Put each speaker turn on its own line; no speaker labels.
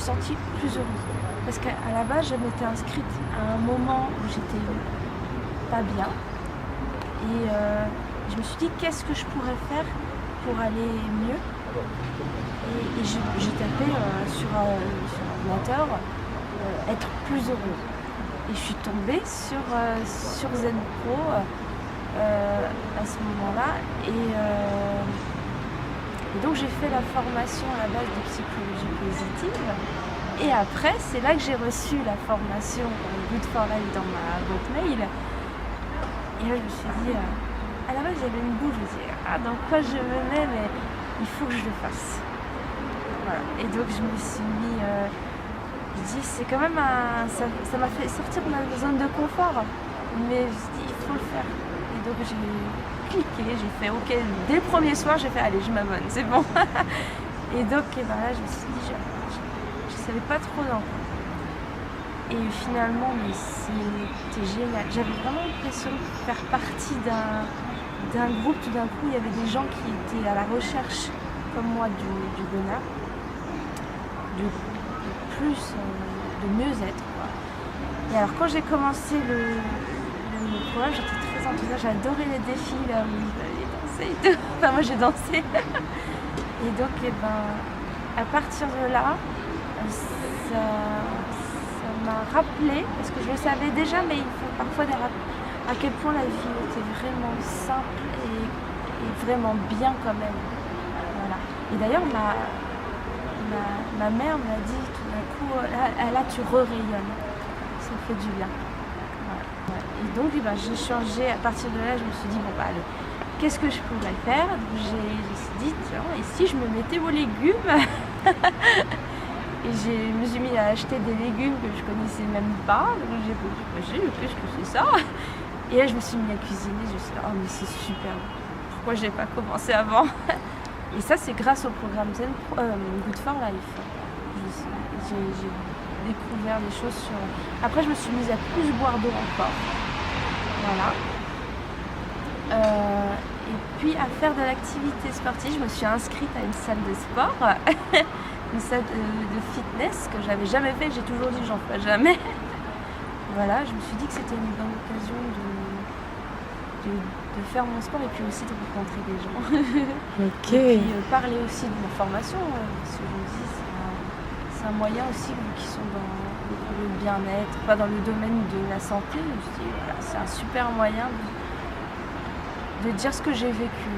sentie plus heureuse. Parce qu'à la base, je m'étais inscrite à un moment où j'étais pas bien. Et je me suis dit, qu'est-ce que je pourrais faire pour aller mieux. Et j'ai tapé sur l'ordinateur être plus heureuse. Et je suis tombée sur Zen Pro à ce moment-là. Et donc j'ai fait la formation à la base de psychologie positive. Et après, c'est là que j'ai reçu la formation Good for Life dans ma boîte mail. Et là, je me suis dit, à la base, j'avais une boule. Je me suis dit, dans quoi je me mets, mais il faut que je le fasse. Voilà. Et donc, je me suis mis. Je dis, c'est quand même ça m'a fait sortir de ma zone de confort. Mais je me suis dit, il faut le faire. Et donc, j'ai cliqué, j'ai fait OK. Dès le premier soir, j'ai fait, allez, je m'abonne, c'est bon. Et donc, là, je me suis dit, je savais pas trop dans quoi. Et finalement, mais c'était génial. J'avais vraiment l'impression de faire partie d'un groupe. Tout d'un coup, il y avait des gens qui étaient à la recherche, comme moi, du bonheur, de mieux-être, quoi. Et alors, quand j'ai commencé le programme, j'étais très enthousiaste. J'adorais les défis, là où il fallait danser et tout. Enfin, moi, j'ai dansé. Et donc, à partir de là, ça m'a rappelé, parce que je le savais déjà, mais il faut parfois des rappels, à quel point la vie était vraiment simple et vraiment bien quand même. Voilà. Et d'ailleurs, ma mère m'a dit tout d'un coup, là tu rayonnes, ça fait du bien. Voilà. Et donc j'ai changé, à partir de là je me suis dit, allez, qu'est-ce que je pourrais faire? Donc je me suis dit, tiens, et si je me mettais aux légumes? Et je me suis mis à acheter des légumes que je connaissais même pas. Donc qu'est-ce que c'est ça? Et là je me suis mis à cuisiner, je me suis dit, oh mais c'est super, pourquoi je n'ai pas commencé avant? Et ça c'est grâce au programme Zen Good for Life. J'ai découvert des choses sur... Après je me suis mise à plus boire d'eau encore. Voilà. Et puis à faire de l'activité sportive, je me suis inscrite à une salle de sport. Une salle de fitness que j'avais jamais fait, j'ai toujours dit j'en ferai jamais. Voilà, je me suis dit que c'était une bonne occasion de faire mon sport et puis aussi de rencontrer des gens.
Ok.
Et puis parler aussi de ma formation, parce que je me dis c'est un moyen aussi, vu qu'ils sont dans le bien-être, pas dans le domaine de la santé, je me suis dit, voilà, c'est un super moyen de dire ce que j'ai vécu.